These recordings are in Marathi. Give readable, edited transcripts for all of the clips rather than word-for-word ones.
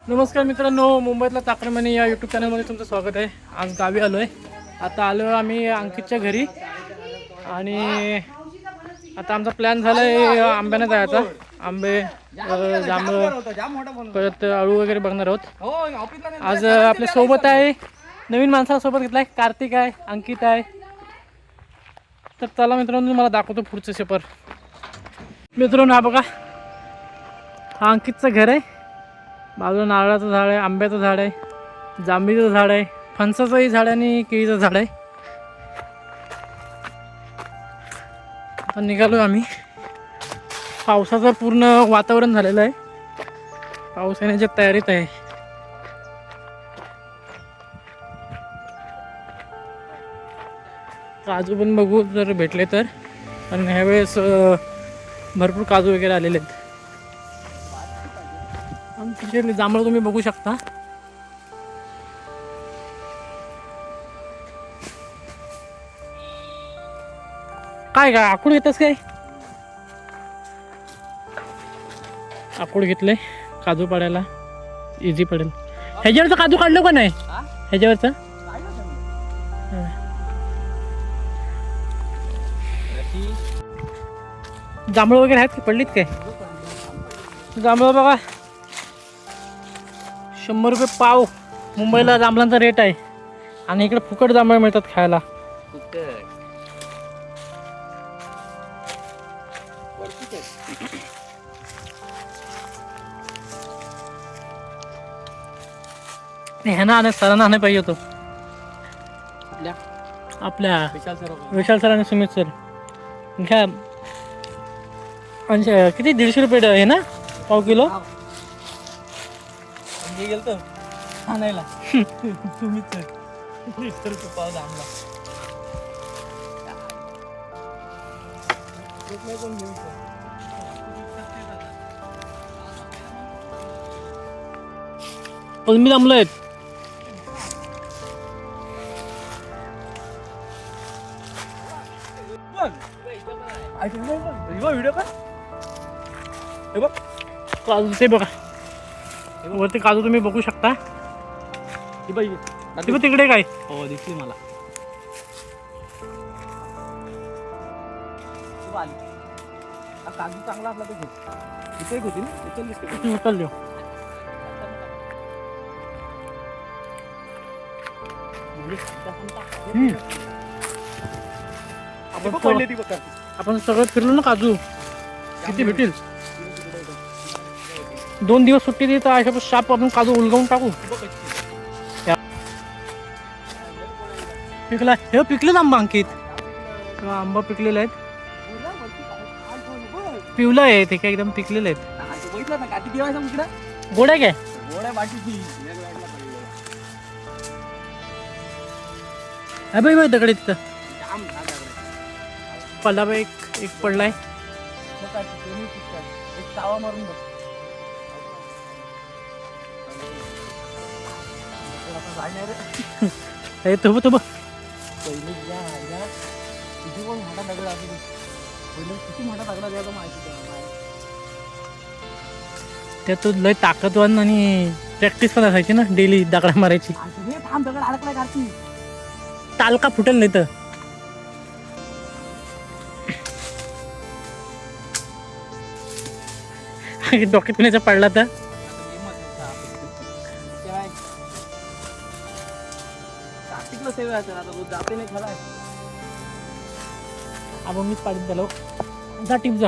नमस्कार मित्रांनो, मुंबईतला चाकरमानी या यूट्यूब चॅनलमध्ये तुमचं स्वागत आहे. आज गावी आलो आहे. आता आलो आम्ही अंकितच्या घरी आणि आता आमचा प्लॅन झाला आहे आंब्याने जायचा. आंबे जांभळं परत अळू वगैरे बघणार आहोत. आज आपल्या सोबत आहे नवीन माणसासोबत घेतला आहे. कार्तिक आहे, अंकित आहे. तर चला मित्रांनो, मला दाखवतो पुढचं सफर. मित्रांनो हा बघा, हा अंकितचं घर आहे. बाजूला नारळाचं झाड आहे, आंब्याचं झाड आहे, जांभळीचं झाड आहे, फणसाचंही झाड आहे आणि केळीचं झाड आहे. आता निघालो आम्ही. पावसाचं पूर्ण वातावरण झालेलं आहे. पाऊस येण्याच्या तयारीत आहे. काजू पण बघू जर भेटले तर. आणि ह्यावेळेस भरपूर काजू वगैरे आलेले आहेत. तिथे जांभळं तुम्ही बघू शकता. काय काय आकूड घेतस काय? आकूड घेतले काजू पाडायला इझी पडेल. ह्याच्यावरचं काजू काढलं का नाही? ह्याच्यावरचं जांभळं वगैरे आहेत की पडलीत काय? जांभळं बघा 100 रुपये पाव. मुंबईला जांभळांचा रेट आहे आणि इकडे फुकट जांभळं मिळतात खायला. ह्याना आणि सरांना नाही पाहिजे होतो आपल्या विशाल सर आणि सुमित सर. घ्या किती 150 रुपये आहे ना पाव किलो. गेलतो आणायला सुमित सर 150 रुपये पाव आमला. मी जमलो आहेत. व्हिडिओ का हे बघ काजू ते बघा वरती काजू तुम्ही बघू शकता. तिकडे काय हो दिसली मला. काजू चांगला असला तर होती उचल आपण सगळं फिरलो ना. काजू किती भेटेल? 2 दिवस सुट्टी देत अशा शाप आपण काजू उलगवून टाकू. पिकला हे पिकलेच आंबा अंकित. आंबा पिकलेला आहेत. पिवला आहे ते काय एकदम पिकलेले आहेत. गोड्या काय बाई बाई दगड तिथं पडला बाई. एक पडलाय. तो तो त्यात लय ताकदवान आणि प्रॅक्टिस पण असायची ना. डेली दगड मारायची. तालका फुटेल नाही तर. डोक्यात पिण्याचा पडला तर आपण मीच पाडीत गेलो. जा टिप जा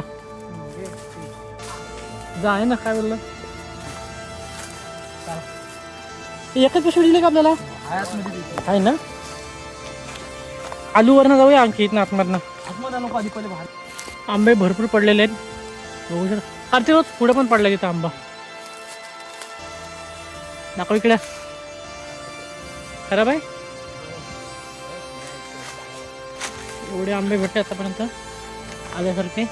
जा आहे ना. काय बोललं एकच पिशवी दिली का आपल्याला? आहे ना. आलू वरनं जाऊया आणखी इथनं आतमधनं. आंबे भरपूर पडलेले आहेत. अरे रोज पुढे पण पडला तिथं आंबा. दाखव इकडे. खराब आहे. एवढे आंबे भेटले आतापर्यंत आल्यासारखे.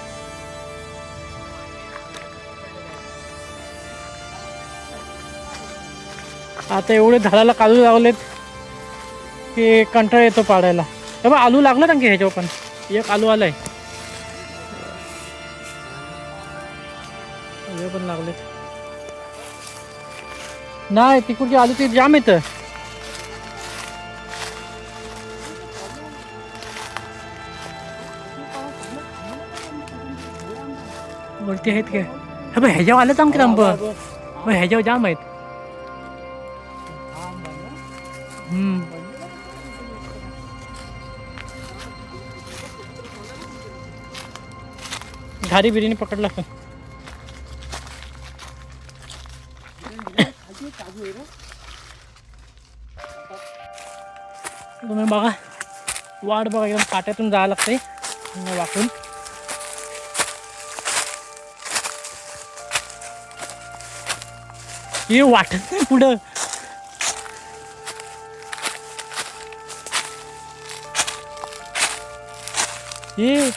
आता एवढे झाडाला काजू लावलेत की कंटाळा येतो पाडायला. तेव्हा आलू लागला ना की ह्याच्यावर पण. एक आलू आलाय. पण लागले. नाही तिकडची आलू ते जाम येतं. वरती आहेत काय? हे बघ ह्याच्यावर आलं चांग की आंब. ह्याच्यावर जाम आहेत. घारी बिर्याणी पकडला असं. तुम्ही बघा वाट बघा एकदम काट्यातून जायला लागते वाकून. हे वाटत नाही पुढं. हे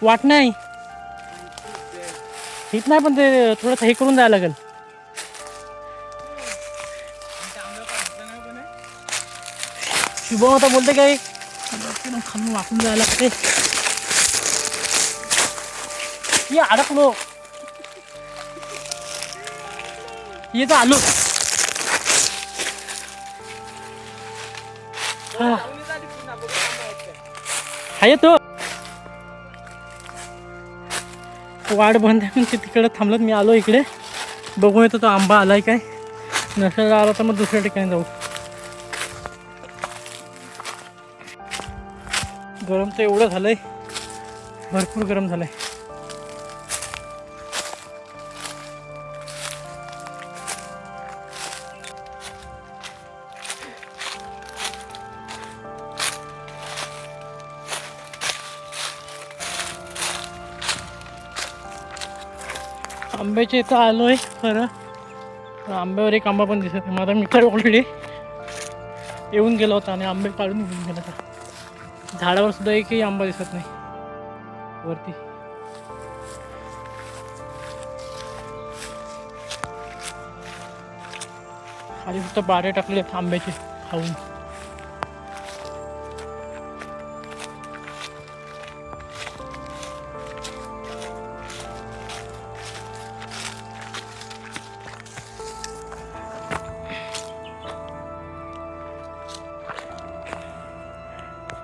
वाट नाही हित नाही पण ते थोडंसं हे करून जायला लागेल. शुभम आता बोलते काय खालून वाकून जायला लागते. ये अडकलो. ये तर आलो. हाय तो वाट बंद आहे पण तिकडे थांबलं. मी आलो इकडे बघून येतो तो आंबा आलाय काय. नसेल आला तर मग दुसऱ्या ठिकाणी जाऊ. गरम तर एवढं झालंय भरपूर गरम झालंय. आंब्याच्या इथं आलोय खरं. आंब्यावर एक आंबा पण दिसत नाही. माझा मित्र ऑलरेडी येऊन गेला होता आणि आंबे काढून घेऊन गेला होता. झाडावर सुद्धा एकही आंबा दिसत नाही वरती. खाली फक्त बारे टाकले आंब्याचे खाऊन.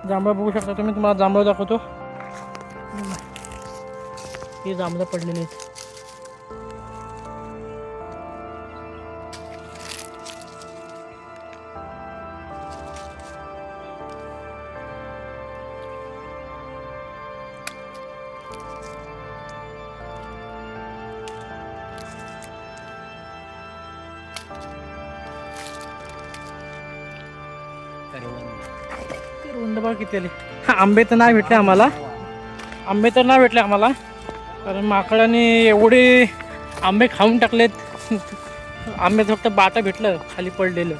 जांभळं बघू शकता तुम्ही. तुम्हाला जांभळं दाखवतो. हे जांभळं पडलेले आहेत. बघा किती आले. आंबे तर नाही भेटले आम्हाला. कारण माकडाने एवढे आंबे खाऊन टाकलेत. आंबे फक्त बाटा भेटलं खाली पडलेलं.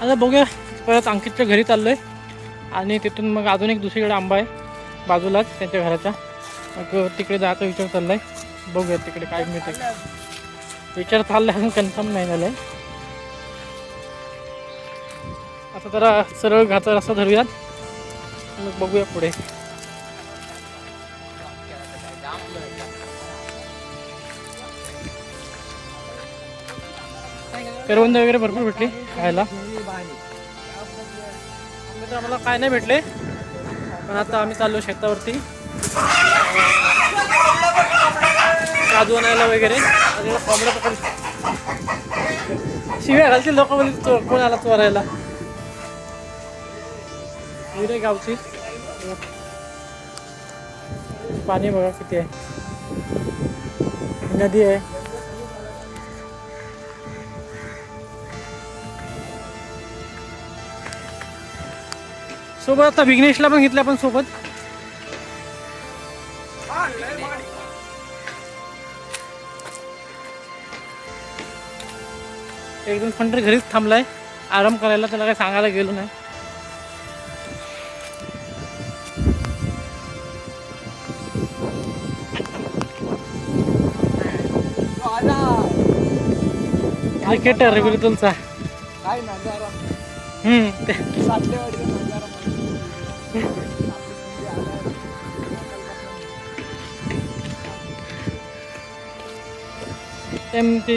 आता बघूया परत अंकितच्या घरी चाललोय आणि तिथून मग अजून एक दुसरीकडे आंबा आहे बाजूलाच त्यांच्या घराच्या. मग तिकडे जायचा विचार चाललाय. बघूया तिकडे काय मिळतं. विचार चाललाय अजून कन्फर्म नाही झालंय. आता जरा सरळ घाचा रस्ता धरूयात मग बघूया पुढे. करवंद वगैरे भरपूर भेटली खायला. तर आम्हाला काय नाही भेटले पण आता आम्ही चाललो शेतावरती काजू आणायला वगैरे. कोंबड्या पकड शिव्या घालतील लोक म्हणजे कोण आला चोरायला. विरे गावची पाणी बघा किती आहे. नदी आहे. सोबत आता विघ्नेशला पण घेतलं आपण सोबत. एक दोन फंटर घरीच थांबलाय आराम करायला. त्याला काही सांगायला गेलो नाही. क्रिकेटर बिलकुलचा टाइम ते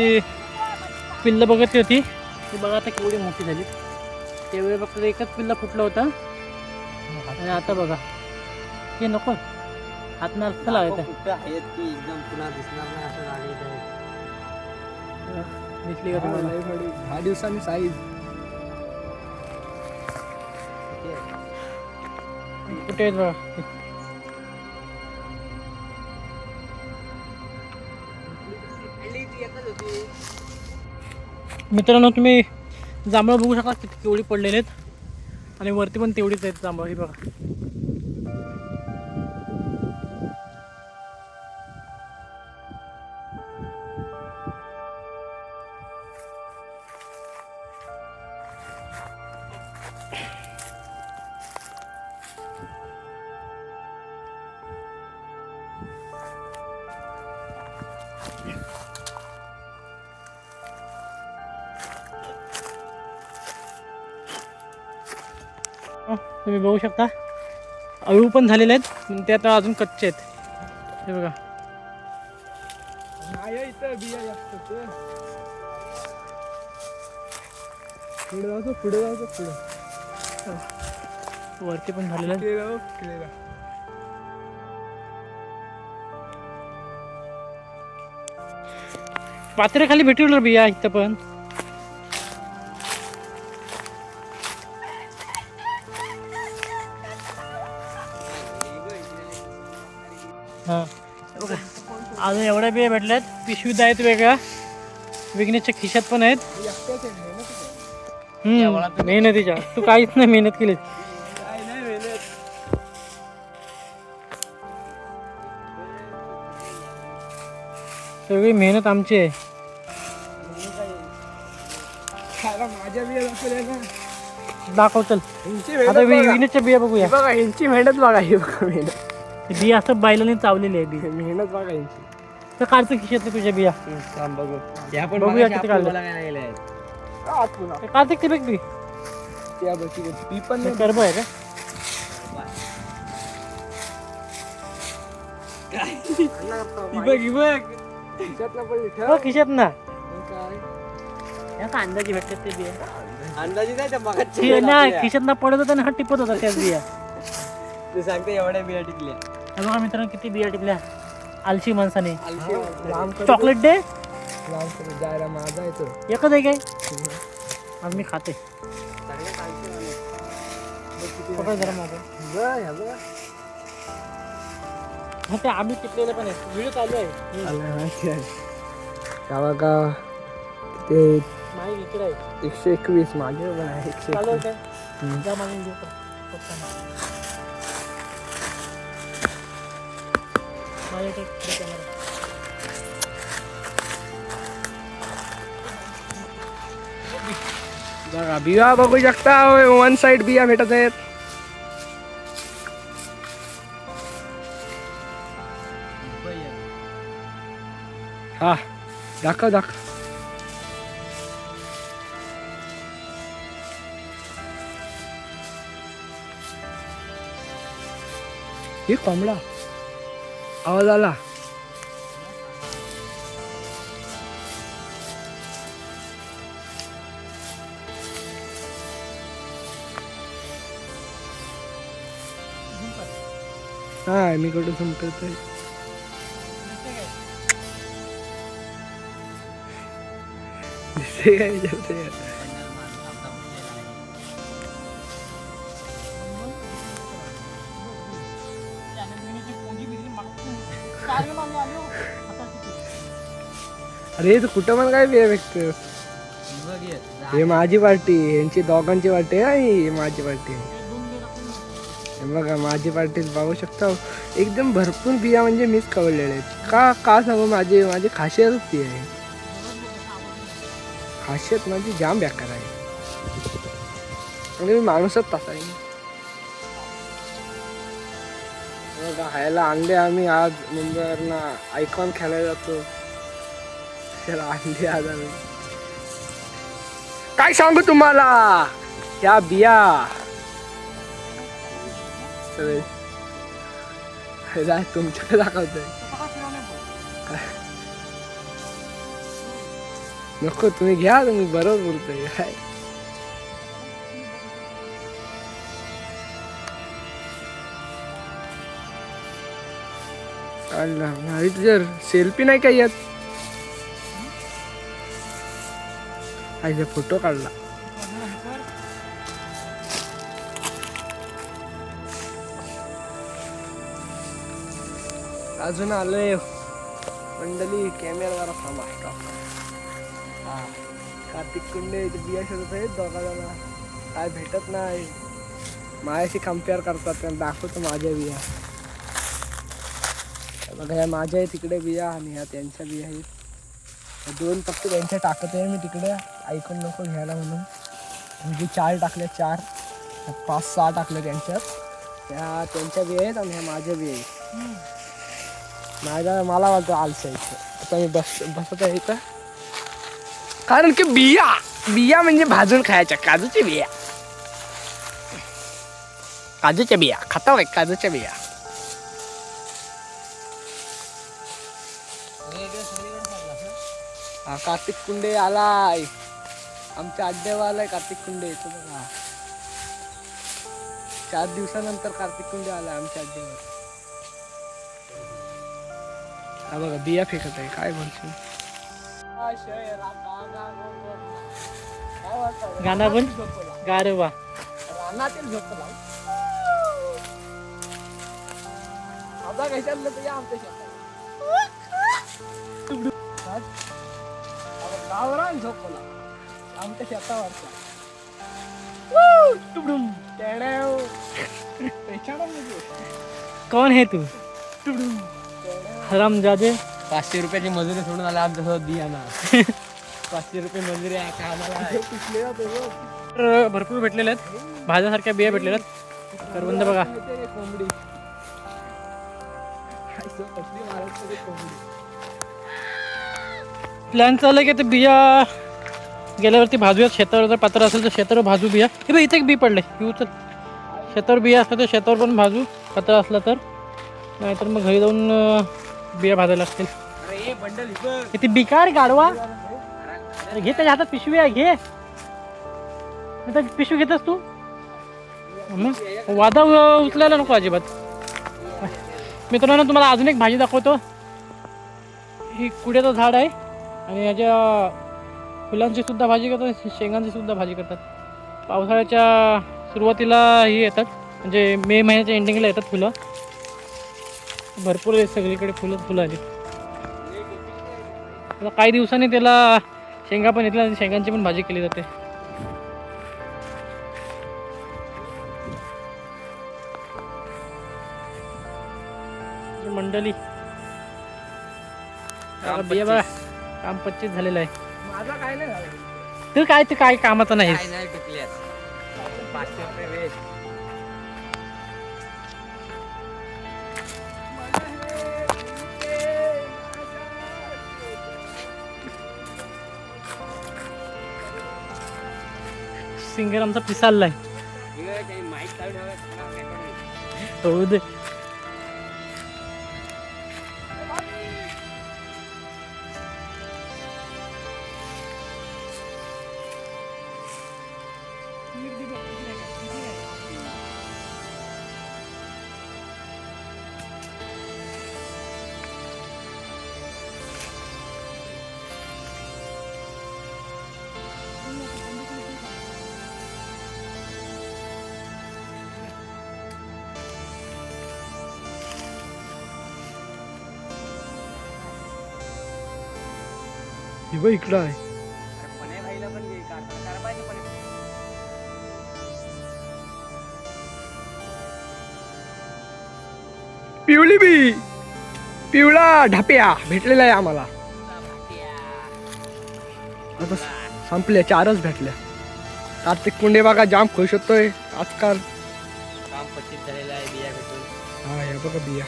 पिल्लं बघत होती ती बघा आता केवढी मोठी झाली. त्यावेळी फक्त एकच पिल्ला फुटला होता आणि आता बघा हे नको हात नसतं लावायचं. दिसली का तुम्हाला? 10 दिवसांनी साईज कुठे आहेत बघा. मित्रांनो तुम्ही जांभळं बघू शकता किती केवढी पडलेले आहेत आणि वरती पण तेवढीच आहेत जांभळं. ही बघा तुम्ही बघू शकता अळू पण झालेले आहेत पण ते आता अजून कच्चे आहेत. हे बघा इथं बिया जास्त पुढे जायचं पुढे वरती पण झालेले आहेत. पात्रे खाली भेटवलं बिया इथं पण. हां अजून एवढ्या बिया भेटल्यात. पिशवीत आहेत वेगळ्या, विघ्नेशच्या खिशात पण आहेत. मेहनतीच्या तू काहीच नाही मेहनत केली. सगळी मेहनत आमची आहे. माझ्या बिया दाखव चल. आता विघ्नेशच्या बिया बघूया. बघा यांची मेहनत बघा. ही बघा मेहनत. बिया असं बैलाने चावलेली आहे. बिया मेहनत बघा यांची. तर काढचं खिशातले तुझ्या बिया बघूया किती काढलं. कार्तिक ते बघ बी ती पण कर्ब आहे का? खिशात ना अंदाजी भेटतात ते बिया. अंदाजी नाही खिशात ना पडत होता ना हा टिपत होता त्याच बिया. तू सांगते एवढ्या बिया टिकल्या. बघा मित्रांनो किती बिया टिकल्या आलशी माणसाने. चॉकलेट डे जायला माझा येतो एकच आहे काय? आज मी खाते. जरा माझं ते आम्ही टिकलेले पण आहे. व्हिडिओ चालू आहे. का ते माहिती इकडे आहे 121 मागे पण आहे. चालू आहे काय? जा मागून घेऊ पण. बघा बिया बघू शकता. वन साइड बिया भेटत आहेत. हा दाखव. हे कोंबडा आवाज आला. हा मी कुठं झूम करतोय. दिसते काय जाते. अरे तू कुठं पण काय बिया भेटतोस. हे माझी पार्टी, यांची दोघांची पार्टी आहे. ही माझी पार्टी आहे. बघा माझी पार्टी बघू शकता. एकदम भरपूर बिया म्हणजे मीच कवरलेले आहेत. का सांगू माझी खासियतच ती आहे. खासियत माझी जाम बेकार आहे. म्हणजे मी माणूसच तसा आहे. बघा खायला अंडे आम्ही आज मुंबईवरनं आयकॉन खेळायला जातो. त्याला अंडे आज आम्ही काय सांगू तुम्हाला. या बिया तुमच्याकडे दाखवतोय. नको तुम्ही घ्या, तुम्ही बरोबर बोलतोय काय. नाही जर सेल्फी नाही काय येत. फोटो काढला. अजून आलोय मंडळी. कॅमेरावर थांबा. हा कार्तिक कुंडे बिया शोधत आहेत दोघांना. काय भेटत नाही. माझ्याशी कम्पेअर करतात. त्यांना दाखवतो माझ्या बिया. बघा ह्या माझ्या आहे तिकडे बिया आणि ह्या त्यांच्या बिया आहेत. दोन फक्त त्यांच्या टाकत आहे मी तिकडे. ऐकून नको घ्यायला म्हणून. म्हणजे 4 टाकले, 4 5-6 टाकले त्यांच्यात. ह्या त्यांच्या बिया आहेत आणि ह्या माझ्या बिया आहेत. मला वाटतं आलसा इथं. आता मी बसत आहे इथं. कारण की बिया म्हणजे भाजून खायच्या काजूच्या बिया. काजूच्या बिया खाता काय? काजूच्या बिया. हा कार्तिक कुंडे आलाय. आमच्या अड्ड्यावर आलाय कार्तिक कुंडे. येतो बघा. 4 दिवसानंतर कार्तिक कुंडे आलाय आमच्या अड्ड्यावर. हा बघा बिया फेकत आहे. काय बोलशील? गाणं पण गारवा रानातील झोपला. आता कशाला तर या आमच्या गावरान झोपला आमच्या शेतावरचा. कोण है तू? हरामजादे. 500 रुपयाची मजुरी सोडून आला आमच्यासोबत बिया ना. 500 रुपये मजुरी आहे का आम्हाला. तर भरपूर भेटलेले आहेत. भाज्यासारख्या बिया भेटलेल्या आहेत. करवंद बघा. कोंबडी. प्लॅन चालू आहे की ते बिया गेल्यावरती भाजूयात. शेतावर जर पात्र असेल तर शेतावर भाजू बिया. हे बघ इथे एक बी पडले. येऊ चल. शेतावर बिया असलं तर शेतावर पण भाजू. पात्र असलं तर. नाहीतर मग घरी जाऊन बिया भाजायला लागतील. किती बिकार गाडवा. अरे घे त्याच्या हातात पिशवी आहे. घे पिशवी घेतस तू. वादा उचलायला नको अजिबात. मित्रांनो तुम्हाला अजून एक भाजी दाखवतो. ही कुड्याचं झाड आहे आणि याच्या फुलांची सुद्धा भाजी करतात. शेंगांची सुद्धा भाजी करतात. पावसाळ्याच्या सुरुवातीला ही येतात. म्हणजे मे महिन्याच्या एंडिंगला येतात फुलं. भरपूर सगळीकडे फुलं आली. काही दिवसांनी त्याला शेंगा पण येतील आणि शेंगांची पण भाजी केली जाते. मंडळी बिया बघा. काम 25 झालेलं आहे. माझा काय नाही झालं. तू काय कामाचं नाही. सिंगर आमचा पिसाललाय. हो दे. हे बघ इकडं आहे. पिवळी बी. पिवळा ढाप्या भेटलेला आहे आम्हाला. आता संपल्या. 4च भेटल्या. कार्तिक कुंडे बघा जाम खुश होतोय आजकाल. काम 25 झालेलं आहे बिया भेटून. हा हे बघा बिया.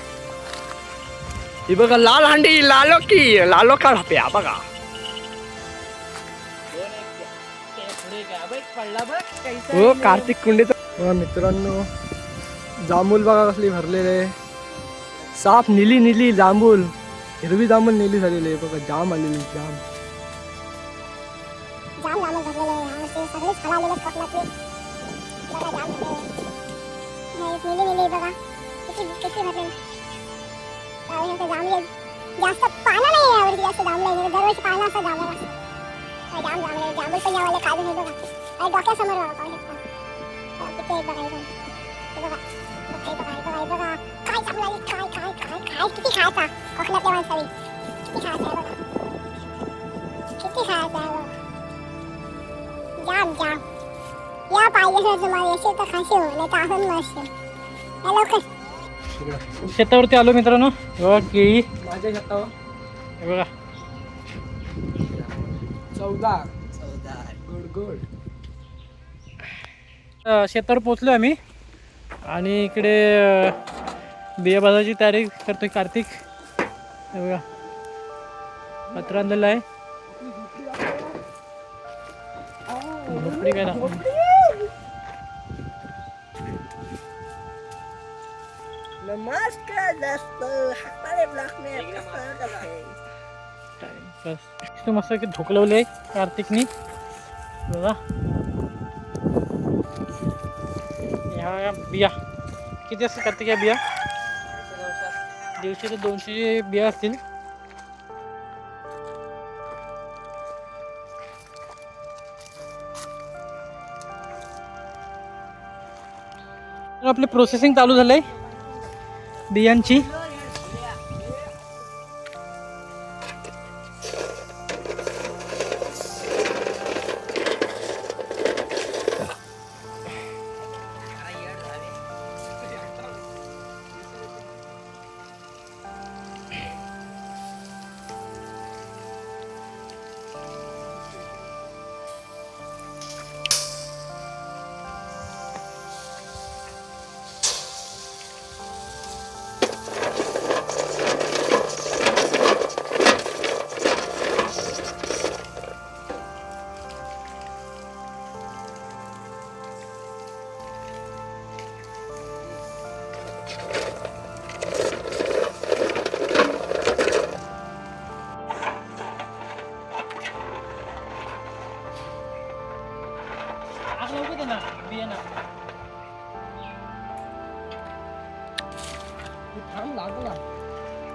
ही बघा लाल हांडी. लालो का ढाप्या बघा. हो कार्तिक कुंडेचा. मित्रांनो जांभूल बघा कसली भरलेले. साफ निली जांभूल. हिरवी जांभूल निली झालेली आहे बघा. जाम आलेली जाम. जाम जाम भरलेले आहे यावर्षी सगळेच फळ आलेले कोकणातले बघा जाम हे मिली मिली बघा किती किती भरले यावर्षी जांभळे जास्त पानं नाही यावर्षी जास्त जांभळे दरवर्षी पानं असं जांभळं असतं जाम जांभळे जांभूळ पण यावेळेला काढून हे बघा आणि डोक्यासमोर बघा पाहू शकता किती आहे बघा इथून हे बघा हे बघा हे बघा हे बघा काय चांगलं आहे काय काय काय काय किती खायचा कोकणातल्या माणसाने किती खायचं आहे बघा किती खायचं आहे बघा जाम जाम या पाहिजे सर तुम्हाला येशील तर खाशील नाही तर आपण मरशील या लवकर शेतावरती आलो मित्रांनो. बघा केळी माझ्या शेतावर हे बघा 14 गुड गुड. शेतावर पोचलो आम्ही आणि इकडे बिया बाजाची तयारी करतोय कार्तिक. हे बघा पत्र आणलेलं आहे. झोपडी काय दाखव नमस्कार दोस्तों, हमारे ब्लॉग में आपका स्वागत है. बस मस्त की झोकलवले कार्तिकनी बघा. ह्या बिया किती असतात कार्तिक या बिया? 150 ते 200 बिया असतील. आपली प्रोसेसिंग चालू झालंय बियांची.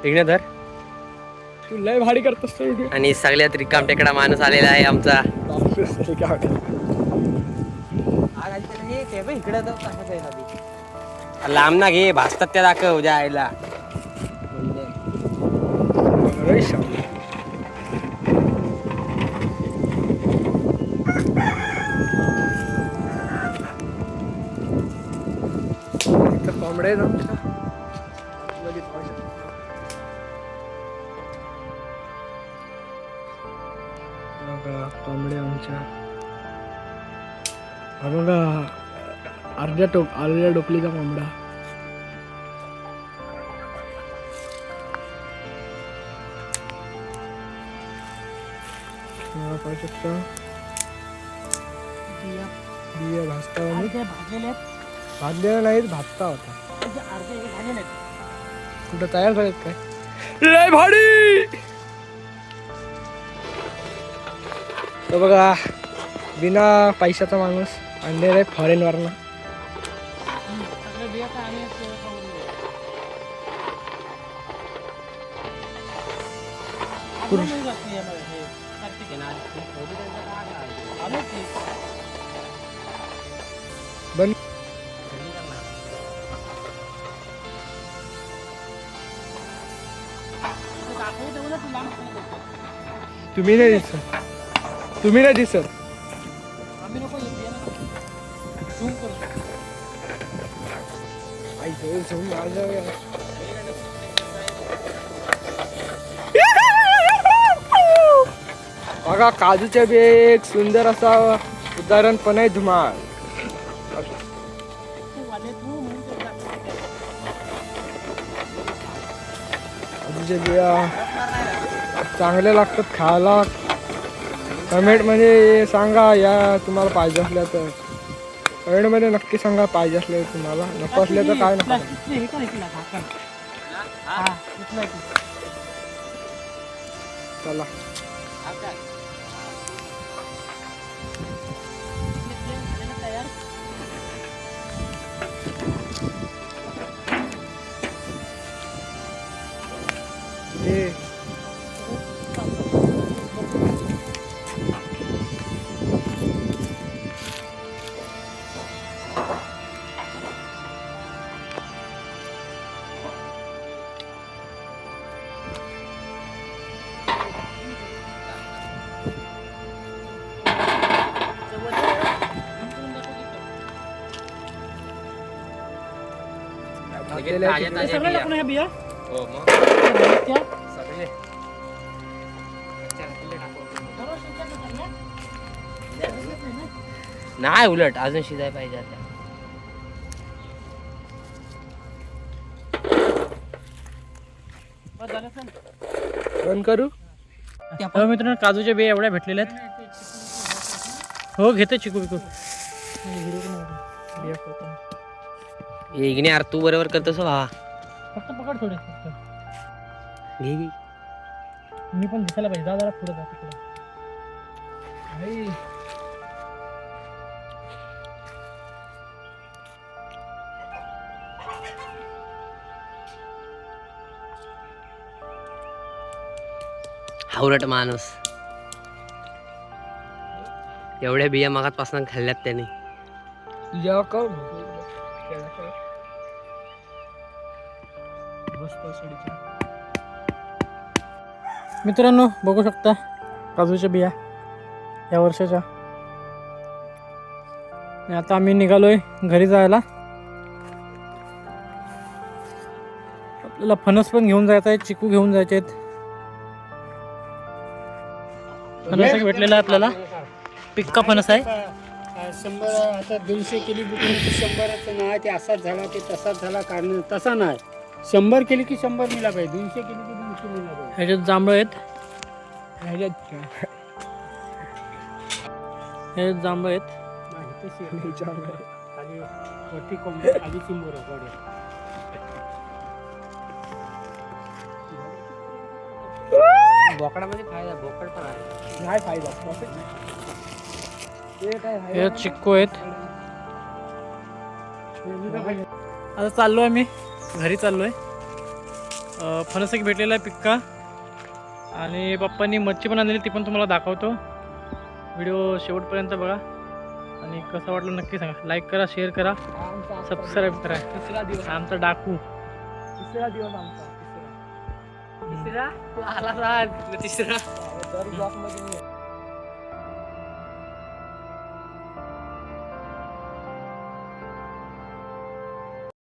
इकडे धर. तू लय भारी करतोस तो व्हिडिओ. आणि सगळ्यात रिकाम टेकडा माणूस आलेला आहे आमचा. लांब ना घे भासतात त्या दाखव जायला. कोंबडे कोंबडे आमच्या हा बघा अर्ध्या टोपलीचा कोंबडा. पाहू शकता बिया भाजता भाजलेला नाहीत भाजता होता. कुठं तयार झालेत काय? लय भारी. तो बघा बिना पैशाचा माणूस आणलेला आहे फॉरेन वरनं. बन तुम्ही नाही दिसत. तुम्ही नाही दिसत. बघा काजूच्या बी एक सुंदर असा उदाहरण पण आहे धुमाळ. काजूच्या बिया चांगल्या लागतात खायला. कमेंटमध्ये सांगा या तुम्हाला पाहिजे असल्या तर. कमेंटमध्ये नक्की सांगा पाहिजे असले तुम्हाला. नको असले तर काय नका. चला हे सगळं टाकून ह्या बिया हो मग त्या सगळे नाही उलट अजून शिजाय पाहिजे आता. बंद करू. हो मित्रांनो, काजूच्या बिया एवढ्या भेटलेल्या आहेत. हो घेते चिकू बिकू. बिया फोडतो. इग्ने यार तू बरोबर करतोस हो भावा. फक्त पकड थोडे. घे घे. मी पण दिसायला पाहिजे. जा जरा पुढे जा तिकडे. हावरट माणूस. एवढ्या बिया मगातपासून खाल्ल्यात त्याने. तुझ्या का मित्रांनो बघू शकता काजूच्या बिया या वर्षाच्या. आणि आता आम्ही निघालोय घरी जायला. आपल्याला फणस पण घेऊन जायचं आहे, चिकू घेऊन जायचे आहेत. फणस एक भेटलेला आहे आपल्याला. पिक्का फणस आहे. 100 आता 200 केली बुकिंग 100च नाही ते असाच झाला ते तसाच झाला. कारण तसा नाही 100 केली की 100 मिळाला पाहिजे. 200 केली की 200 मिळाला पाहिजे. ह्याच्यात जांभळं आहेत. ह्याच्यात ह्याच्यात जांभळं आहेत. नाही, तशी आहे. खाली वरती कोंबडी खाली चिंबोर आहे. बोकडामध्ये फायदा बोकड पण आहे. नाही फायदा. ते काय आहे? ह्याच्यात चिक्कू आहेत. आता चाललोय मी घरी चाललोय. फणस एक भेटलेला आहे पिक्का. आणि पप्पांनी मच्छी पण आणलेली, ती पण तुम्हाला दाखवतो. व्हिडिओ शेवटपर्यंत बघा आणि कसं वाटलं नक्की सांगा. लाईक करा, शेअर करा, सबस्क्राईब करा. तिसरा दिवस. आमचा डाकू. तिसरा दिवस आमचा. तिसरा तू आला तिसरा दर ब्लॉक मध्ये